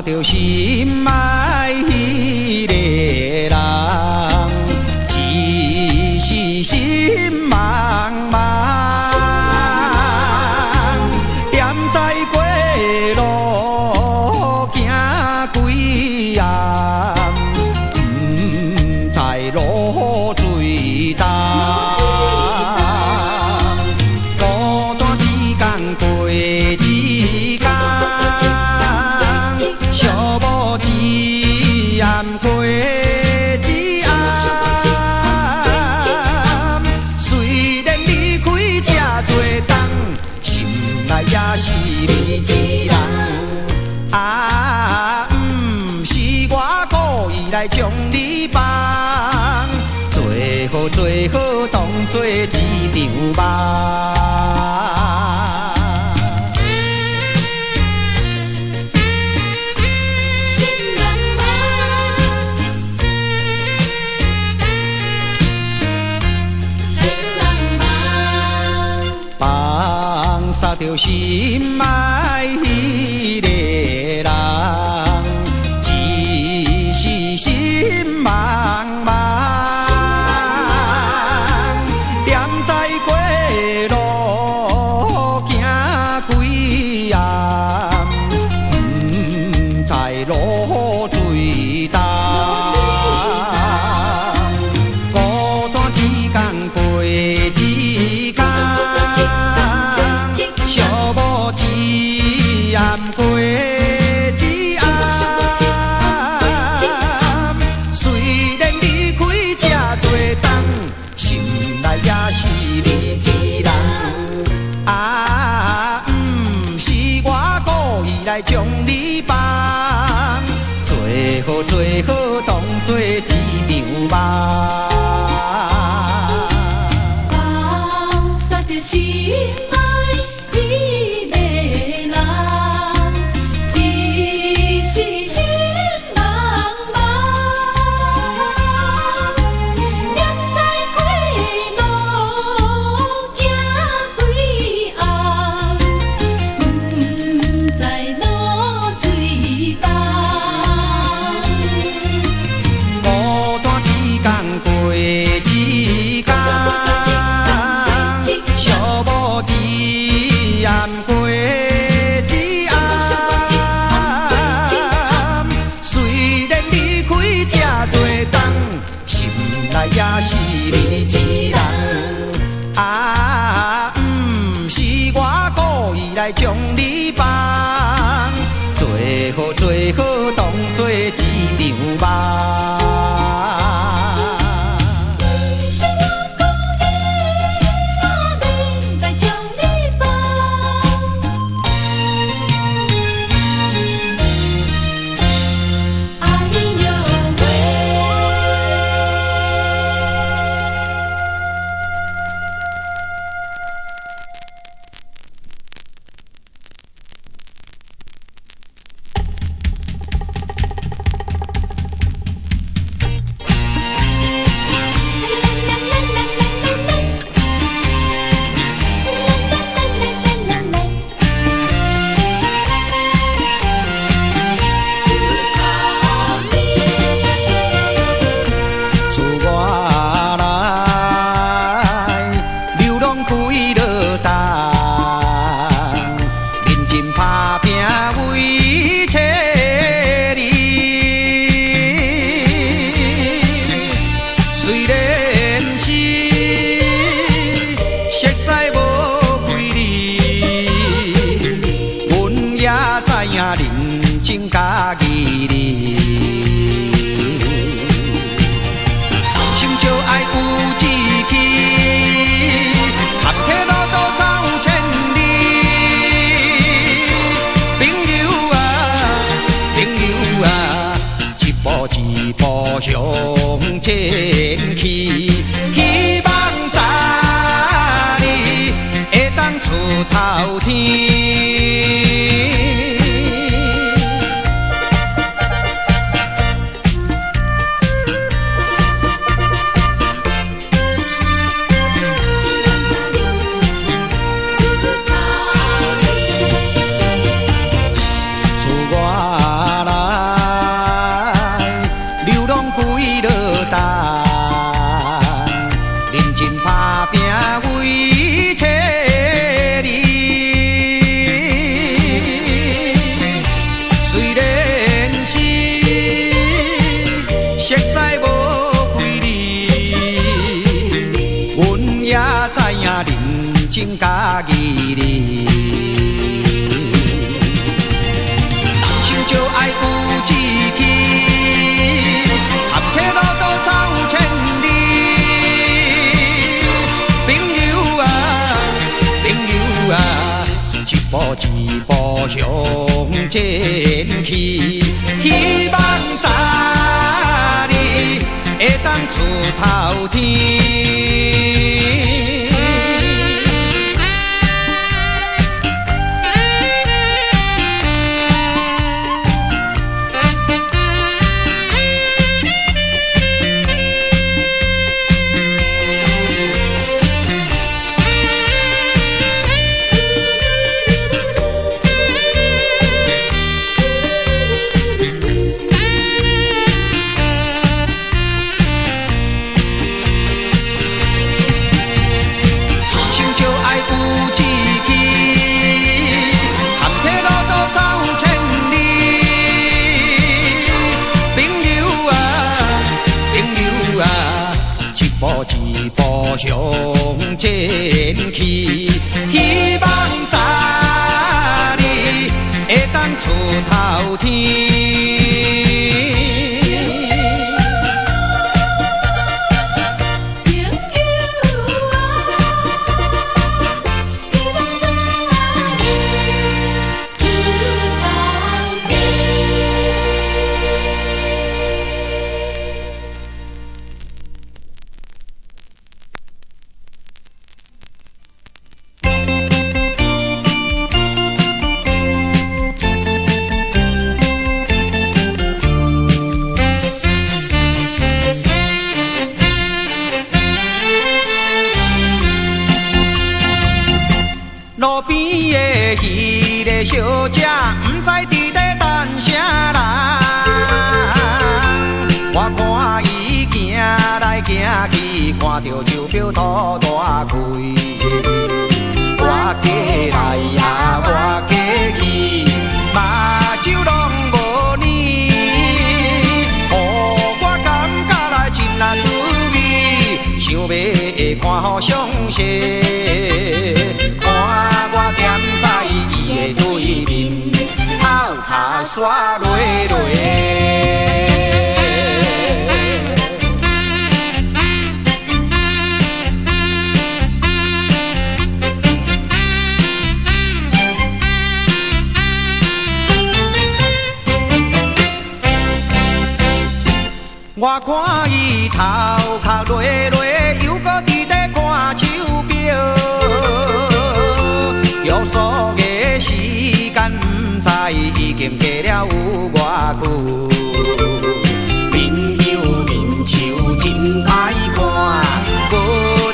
着心爱迄个人，只是心茫茫，踮在过路行几暗，不知路水重。孤单一天过一天，寂寞一暗过一暗。虽然离开这多冬，心内也是你一人。啊，不是我故意来将你放，最好当作一场梦。放下着心爱迄个人，只是心茫茫，踮在过路行几暗，不知路水重。孤单一天过一天，寂寞一暗过一暗。虽然离开这多冬，心内也是你一人。啊，不是我故意来将你放，最好当作一场梦。放下着心爱迄个人，只是心茫茫，踮在过路行几暗，不知路水重。孤单一天过一天，寂寞一暗过一暗。虽然离开这多冬，心内也是你一人。啊，不是我故意来将你放，最好当作一场梦。是我故意要来将你放，哎呦喂！自我来，流浪开落冬，认真打拼为找你。虽然是熟悉无几年，阮也知影认真甲义理。心照爱有志气，含铁路途走千里。朋友啊，一步一步向前去，希望早日会当出头天。认真家己哩。想就爱有志气，含客路途走千里。朋友啊，朋友啊，一步一步向前去，希望早日会当出头天。一步向前去，希望早日会当出头天。路边的迄个小姐，不知伫咧等啥人。我看伊行来行去，看到手表拖大开。我过来呀，我过去，目睭拢无你，予我感觉来真啊滋味，想要看互详细。我踮在伊的对面，头壳刷落落。我看伊头壳落落，又搁伫咧看手表。约束的时间，不知已经过了有偌久。朋友面手真歹看，无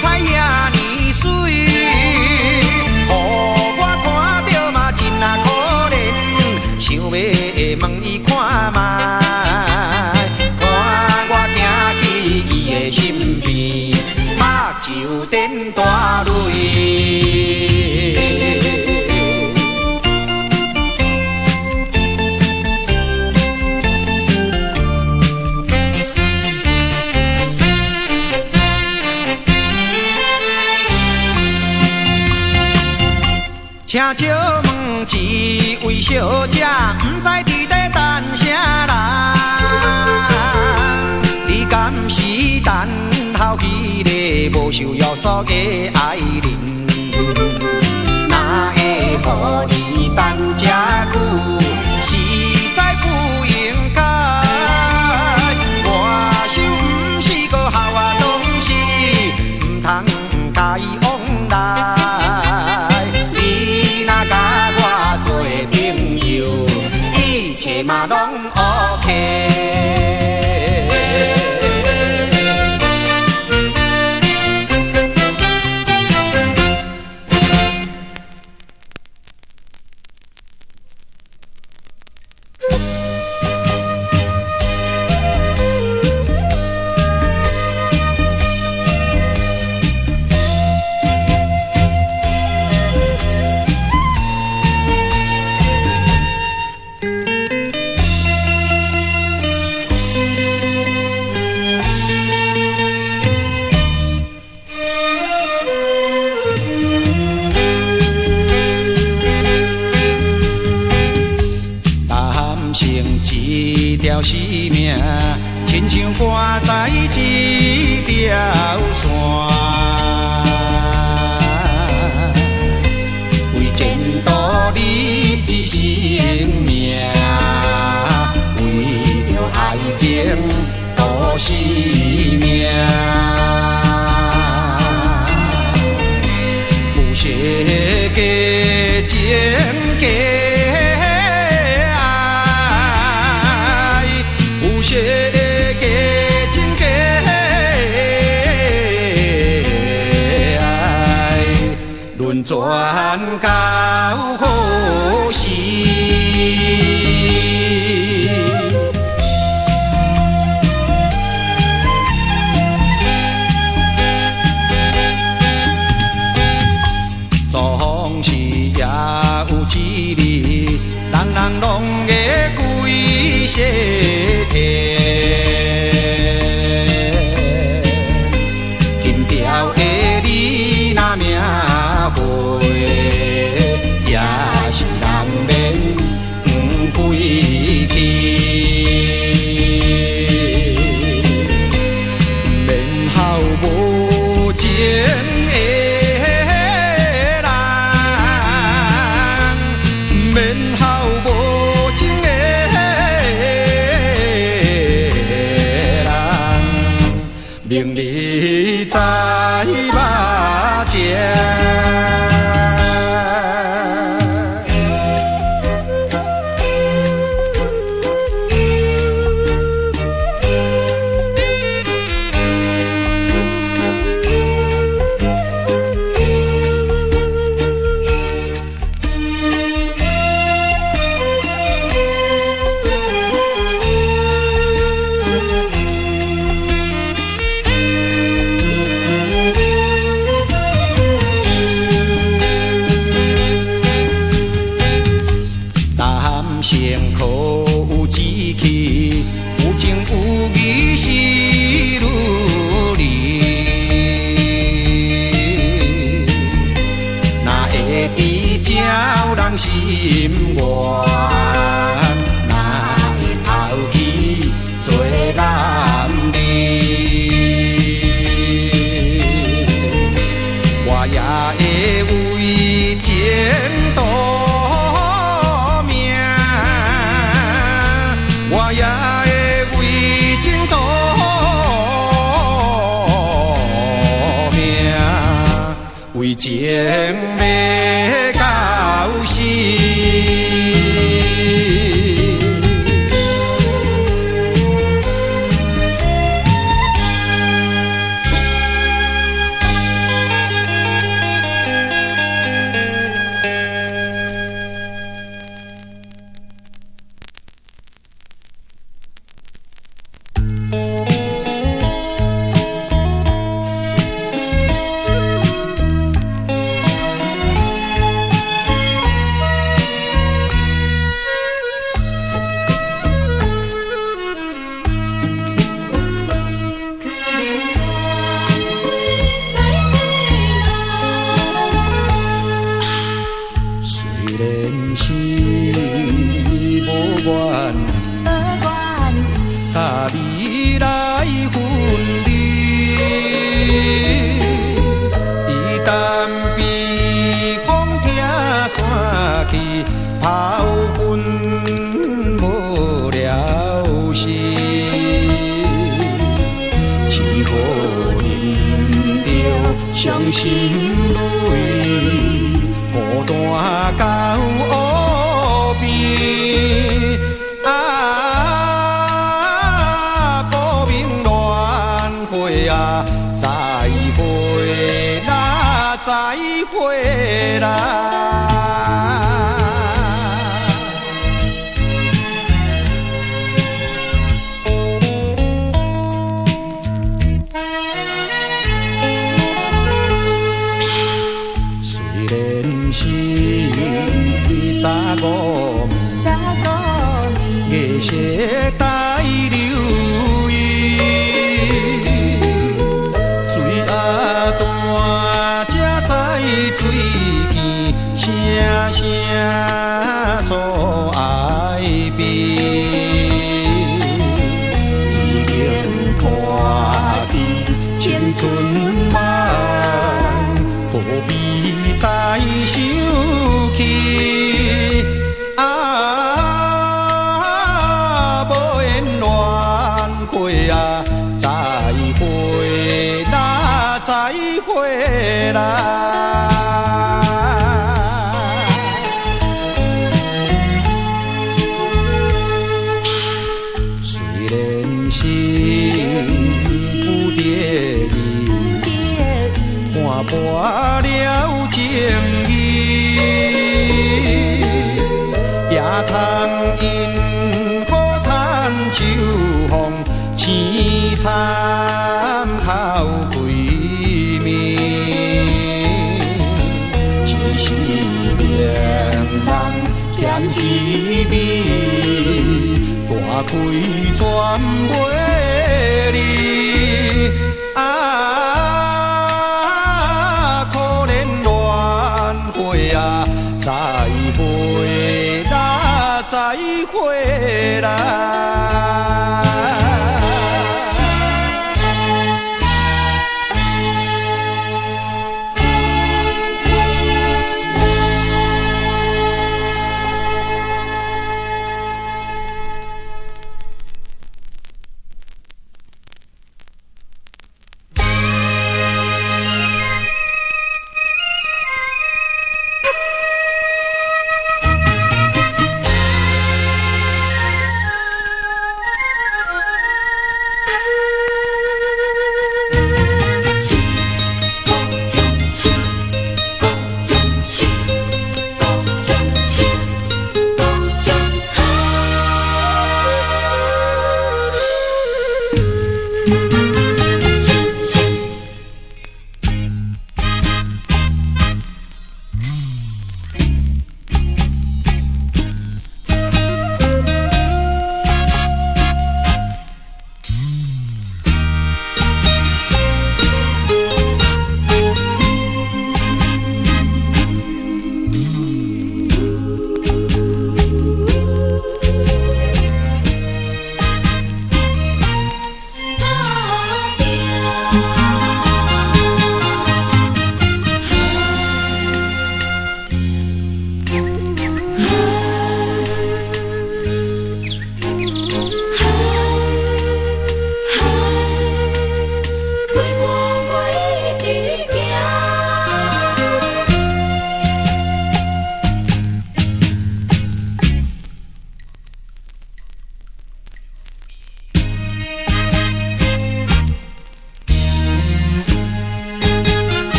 彩遐尼水，予我看到嘛真啊可怜，想要问伊看卖，看我行去伊的身边，目睭点大泪。请借问一位小姐，不知伫咧等啥人？你敢是等候迄个无受约束的爱人？哪会予你等这久？实在不应该。我想不是个好东西，唔通甲伊往来。一切嘛拢 OK。了生命，亲像挂在一条线。为前途立志生命，为了爱情赌生命。有些假情假爱，有些假情假爱，轮转到好时。总是也有一日，人人拢会归西天。金条的你若命会，也是人免不归去。免孝无情的。免孝无情的人，明日在目前。成苦有志气，有情有义是如理。若会知照人心愿，若会头起做男儿，我也会为前途。我也会为前途命，为情要到死。甲你来分离，伊但被风听散去，炮粉无了时，凄雨淋着伤心泪，孤单到乌边。再会啦，再会啦。虽然是早五暝，月色带流伊。水见声声所爱悲，何必再想起？无缘乱会啊，再会啦，再会啦。虽然心不得已，看破了情意，也通因苦叹秋风，青惨哭归暝。一世命人嫌虚伪，大开全袂离。可怜乱会啊，再会啦，再会啦。